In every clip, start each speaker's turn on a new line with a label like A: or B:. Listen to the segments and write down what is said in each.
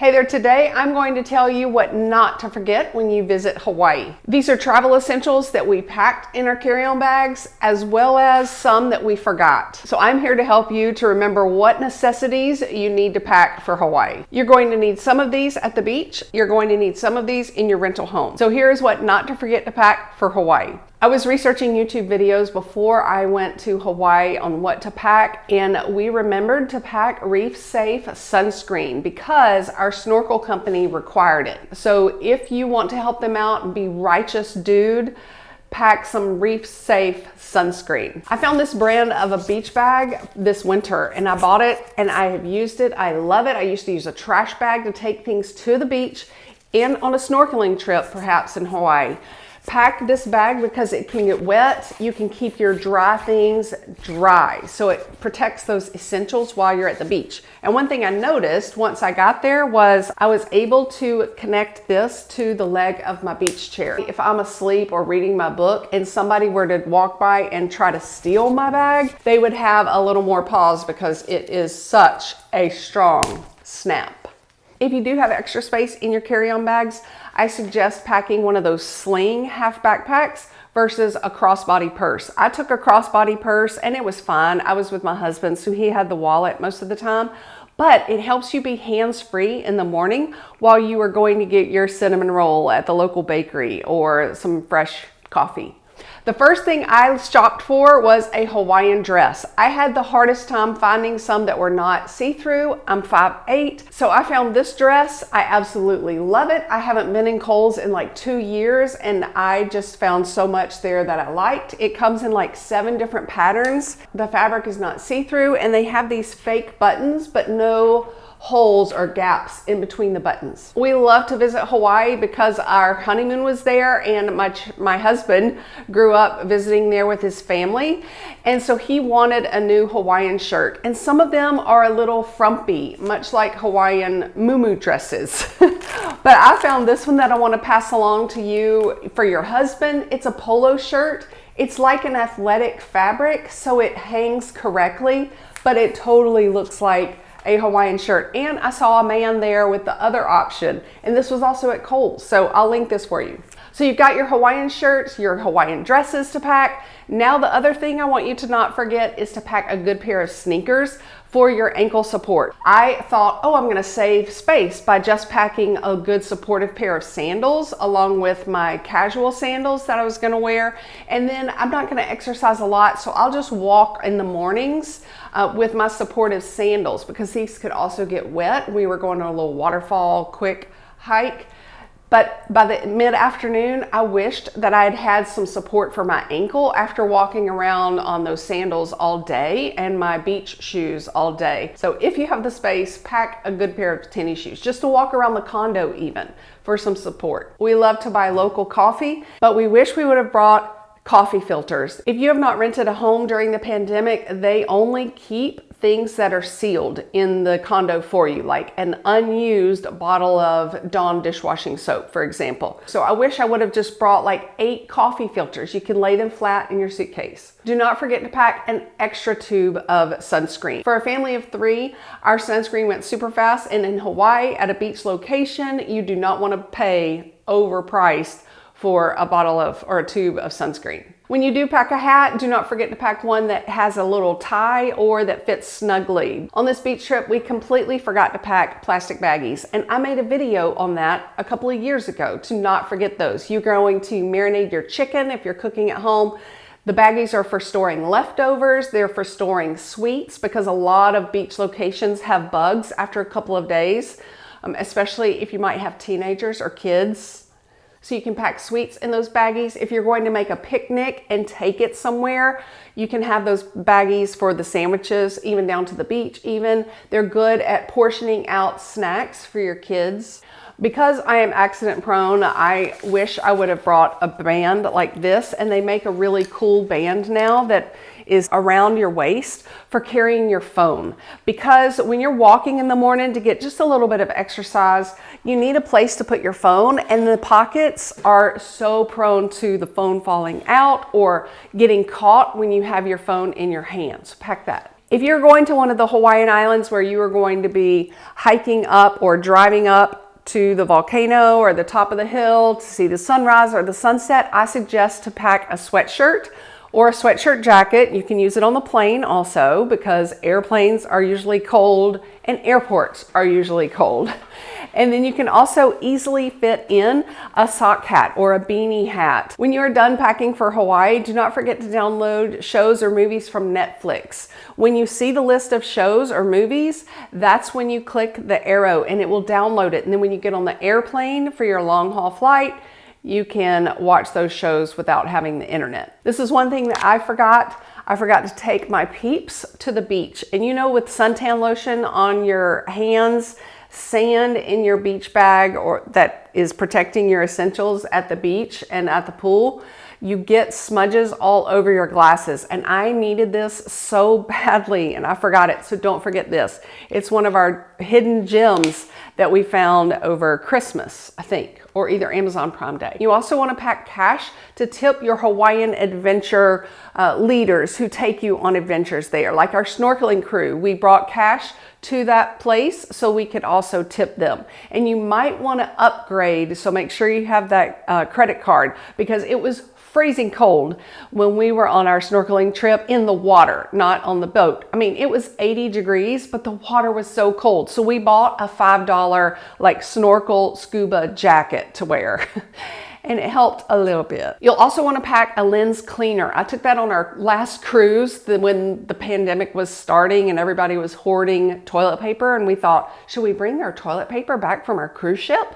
A: Hey there, today I'm going to tell you what not to forget when you visit Hawaii. These are travel essentials that we packed in our carry-on bags, as well as some that we forgot. So I'm here to help you to remember what necessities you need to pack for Hawaii. You're going to need some of these at the beach. You're going to need some of these in your rental home. So here's what not to forget to pack for Hawaii. I was researching YouTube videos before I went to Hawaii on what to pack, and we remembered to pack Reef Safe sunscreen because our snorkel company required it. So if you want to help them out and be righteous dude, pack some Reef Safe sunscreen. I found this brand of a beach bag this winter and I bought it and I have used it. I love it. I used to use a trash bag to take things to the beach and on a snorkeling trip, perhaps in Hawaii. Pack this bag because it can get wet. You can keep your dry things dry. So it protects those essentials while you're at the beach. And one thing I noticed once I got there was I was able to connect this to the leg of my beach chair. If I'm asleep or reading my book and somebody were to walk by and try to steal my bag, they would have a little more pause because it is such a strong snap. If you do have extra space in your carry-on bags, I suggest packing one of those Sling half backpacks versus a crossbody purse. I took a crossbody purse and it was fine. I was with my husband, so he had the wallet most of the time, but it helps you be hands-free in the morning while you are going to get your cinnamon roll at the local bakery or some fresh coffee. The first thing I shopped for was a Hawaiian dress. I had the hardest time finding some that were not see-through. I'm 5'8", so I found this dress. I absolutely love it. I haven't been in Kohl's in like 2 years and I just found so much there that I liked. It comes in like 7 different patterns. The fabric is not see-through and they have these fake buttons, but no holes or gaps in between the buttons. We love to visit Hawaii because our honeymoon was there and my husband grew up visiting there with his family, and so he wanted a new Hawaiian shirt, and some of them are a little frumpy, much like Hawaiian muumuu dresses. But I found this one that I want to pass along to you for your husband. It's a polo shirt. It's like an athletic fabric, so it hangs correctly, but it totally looks like a Hawaiian shirt. And I saw a man there with the other option, and this was also at Kohl's, so I'll link this for you. So you've got your Hawaiian shirts, your Hawaiian dresses to pack. Now the other thing I want you to not forget is to pack a good pair of sneakers for your ankle support. I thought, oh, I'm gonna save space by just packing a good supportive pair of sandals along with my casual sandals that I was gonna wear. And then I'm not gonna exercise a lot, so I'll just walk in the mornings with my supportive sandals because these could also get wet. We were going on a little waterfall quick hike. But by the mid-afternoon, I wished that I had had some support for my ankle after walking around on those sandals all day and my beach shoes all day. So if you have the space, pack a good pair of tennis shoes, just to walk around the condo even for some support. We love to buy local coffee, but we wish we would have brought coffee filters. If you have not rented a home during the pandemic, they only keep things that are sealed in the condo for you, like an unused bottle of Dawn dishwashing soap, for example. So I wish I would have just brought like 8 coffee filters. You can lay them flat in your suitcase. Do not forget to pack an extra tube of sunscreen. For a family of 3, our sunscreen went super fast, and in Hawaii at a beach location, you do not want to pay overpriced for a bottle of or a tube of sunscreen. When you do pack a hat, do not forget to pack one that has a little tie or that fits snugly. On this beach trip, we completely forgot to pack plastic baggies, and I made a video on that a couple of years ago to not forget those. You're going to marinate your chicken if you're cooking at home. The baggies are for storing leftovers. They're for storing sweets because a lot of beach locations have bugs after a couple of days, especially if you might have teenagers or kids. So you can pack sweets in those baggies. If you're going to make a picnic and take it somewhere, you can have those baggies for the sandwiches, even down to the beach even. They're good at portioning out snacks for your kids. Because I am accident prone, I wish I would have brought a band like this, and they make a really cool band now that is around your waist for carrying your phone. Because when you're walking in the morning to get just a little bit of exercise, you need a place to put your phone, and the pockets are so prone to the phone falling out or getting caught when you have your phone in your hands. Pack that. If you're going to one of the Hawaiian islands where you are going to be hiking up or driving up to the volcano or the top of the hill to see the sunrise or the sunset, I suggest to pack a sweatshirt or a sweatshirt jacket. You can use it on the plane also, because airplanes are usually cold and airports are usually cold. And then you can also easily fit in a sock hat or a beanie hat. When you're done packing for Hawaii, do not forget to download shows or movies from Netflix. When you see the list of shows or movies, that's when you click the arrow and it will download it. And then when you get on the airplane for your long haul flight, you can watch those shows without having the internet. This is one thing that I forgot. I forgot to take my peeps to the beach. And you know, with suntan lotion on your hands, sand in your beach bag, or that is protecting your essentials at the beach and at the pool, you get smudges all over your glasses. And I needed this so badly and I forgot it. So don't forget this. It's one of our hidden gems that we found over Christmas, I think, or either Amazon Prime Day. You also want to pack cash to tip your Hawaiian adventure leaders who take you on adventures there. Like our snorkeling crew, we brought cash to that place so we could also tip them. And you might want to upgrade, so make sure you have that credit card, because it was freezing cold when we were on our snorkeling trip in the water, not on the boat. I mean, it was 80 degrees, but the water was so cold. So we bought a $5 like snorkel scuba jacket to wear. And it helped a little bit. You'll also want to pack a lens cleaner. I took that on our last cruise when the pandemic was starting and everybody was hoarding toilet paper, and we thought, should we bring our toilet paper back from our cruise ship?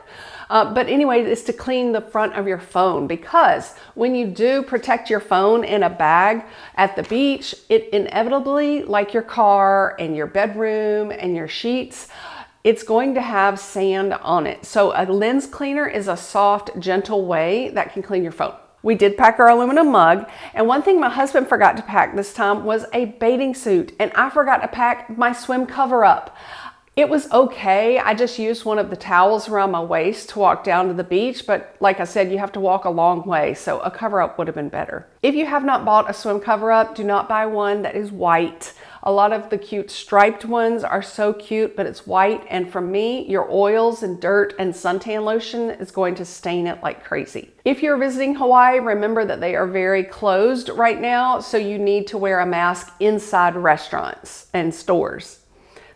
A: But anyway, it's to clean the front of your phone, because when you do protect your phone in a bag at the beach, it inevitably, like your car and your bedroom and your sheets, it's going to have sand on it. So a lens cleaner is a soft, gentle way that can clean your phone. We did pack our aluminum mug, and one thing my husband forgot to pack this time was a bathing suit, and I forgot to pack my swim cover-up. It was okay. I just used one of the towels around my waist to walk down to the beach, but like I said, you have to walk a long way, so a cover-up would have been better. If you have not bought a swim cover-up, do not buy one that is white. A lot of the cute striped ones are so cute, but it's white, and for me, your oils and dirt and suntan lotion is going to stain it like crazy. If you're visiting Hawaii, remember that they are very closed right now, so you need to wear a mask inside restaurants and stores.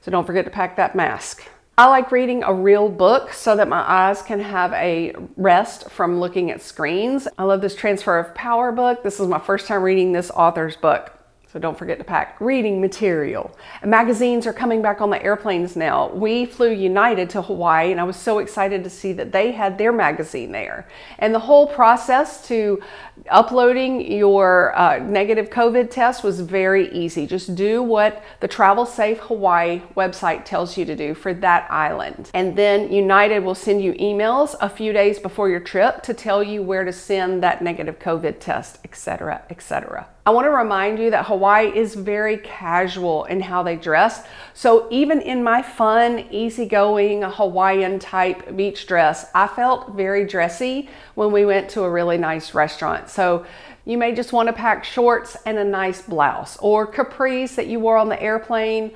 A: So don't forget to pack that mask. I like reading a real book so that my eyes can have a rest from looking at screens. I love this Transfer of Power book. This is my first time reading this author's book. So don't forget to pack reading material. And magazines are coming back on the airplanes now. We flew United to Hawaii, and I was so excited to see that they had their magazine there. And the whole process to uploading your negative COVID test was very easy. Just do what the Travel Safe Hawaii website tells you to do for that island. And then United will send you emails a few days before your trip to tell you where to send that negative COVID test, etc., etc. I want to remind you that Hawaii is very casual in how they dress. So even in my fun, easygoing Hawaiian type beach dress, I felt very dressy when we went to a really nice restaurant. So you may just want to pack shorts and a nice blouse, or capris that you wore on the airplane.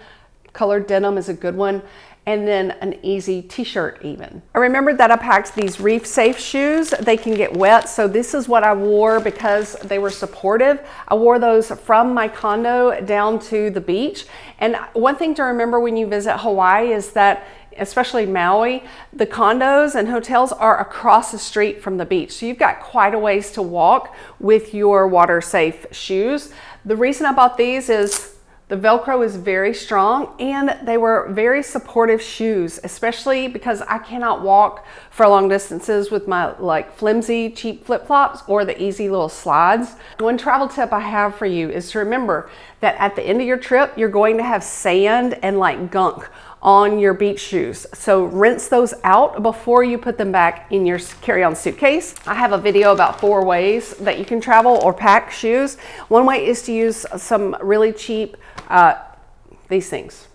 A: Colored denim is a good one. And then an easy t-shirt even. I remembered that I packed these Reef safe shoes. They can get wet, so this is what I wore because they were supportive. I wore those from my condo down to the beach. And one thing to remember when you visit Hawaii is that, especially Maui, the condos and hotels are across the street from the beach. So you've got quite a ways to walk with your water safe shoes. The reason I bought these is the Velcro is very strong, and they were very supportive shoes, especially because I cannot walk for long distances with my like flimsy cheap flip-flops or the easy little slides. One travel tip I have for you is to remember that at the end of your trip, you're going to have sand and like gunk on your beach shoes. So rinse those out before you put them back in your carry-on suitcase. I have a video about 4 ways that you can travel or pack shoes. One way is to use some really cheap, these things.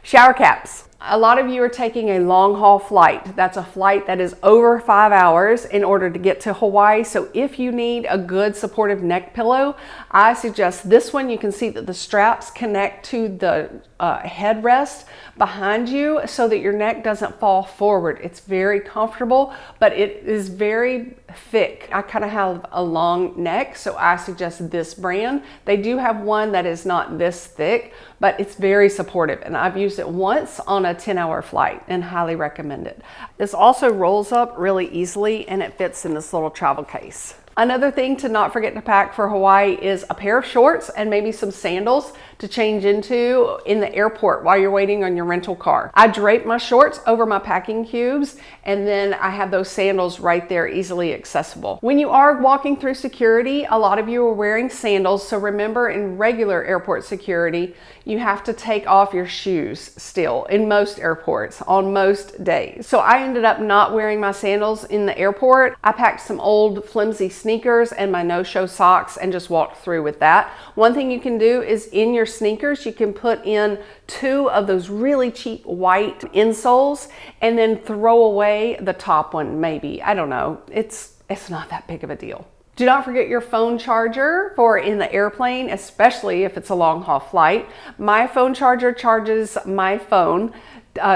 A: Shower caps. A lot of you are taking a long haul flight. That's a flight that is over 5 hours in order to get to Hawaii. So if you need a good supportive neck pillow, I suggest this one. You can see that the straps connect to the headrest behind you so that your neck doesn't fall forward. It's very comfortable, but it is very thick. I kind of have a long neck, so I suggest this brand. They do have one that is not this thick, but it's very supportive, and I've used it once on a 10-hour flight and highly recommend it. This also rolls up really easily and it fits in this little travel case. Another thing to not forget to pack for Hawaii is a pair of shorts and maybe some sandals to change into in the airport while you're waiting on your rental car. I drape my shorts over my packing cubes, and then I have those sandals right there, easily accessible. When you are walking through security, a lot of you are wearing sandals, so remember, in regular airport security, you have to take off your shoes still in most airports on most days. So I ended up not wearing my sandals in the airport. I packed some old flimsy sneakers and my no-show socks and just walked through with that. One thing you can do is in your sneakers, you can put in 2 of those really cheap white insoles and then throw away the top one, maybe. I don't know. It's not that big of a deal. Do not forget your phone charger for in the airplane, especially if it's a long haul flight. My phone charger charges my phone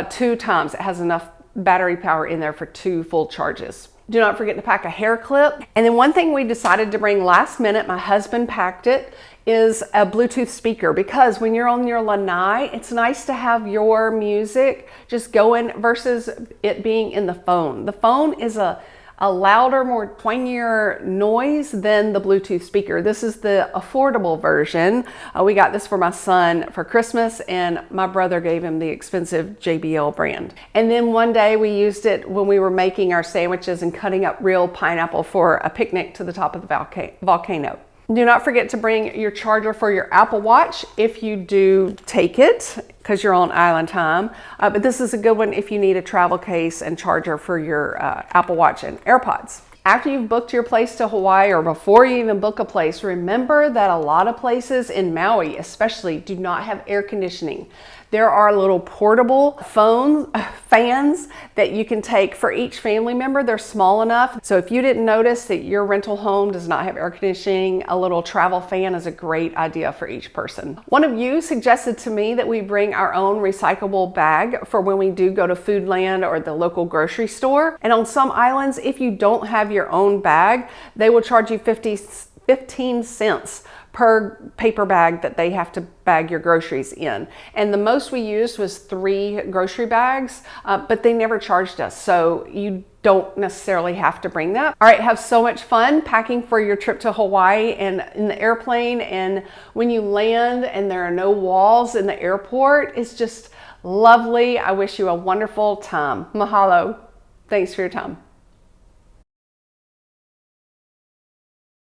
A: 2 times. It has enough battery power in there for 2 full charges. Do not forget to pack a hair clip. And then one thing we decided to bring last minute, my husband packed it, is a Bluetooth speaker, because when you're on your lanai, it's nice to have your music just going versus it being in the phone. The phone is a louder, more twangier noise than the Bluetooth speaker. This is the affordable version. We got this for my son for Christmas, and my brother gave him the expensive JBL brand. And then one day we used it when we were making our sandwiches and cutting up real pineapple for a picnic to the top of the volcano. Do not forget to bring your charger for your Apple Watch if you do take it, because you're on island time. But this is a good one if you need a travel case and charger for your Apple Watch and AirPods. After you've booked your place to Hawaii, or before you even book a place, remember that a lot of places in Maui especially do not have air conditioning. There are little portable fans that you can take for each family member. They're small enough. So if you didn't notice that your rental home does not have air conditioning, a little travel fan is a great idea for each person. One of you suggested to me that we bring our own recyclable bag for when we do go to Foodland or the local grocery store. And on some islands, if you don't have your own bag, they will charge you 15 cents per paper bag that they have to bag your groceries in. And the most we used was 3 grocery bags, but they never charged us. So you don't necessarily have to bring that. All right, have so much fun packing for your trip to Hawaii and in the airplane. And when you land and there are no walls in the airport, it's just lovely. I wish you a wonderful time. Mahalo. Thanks for your time.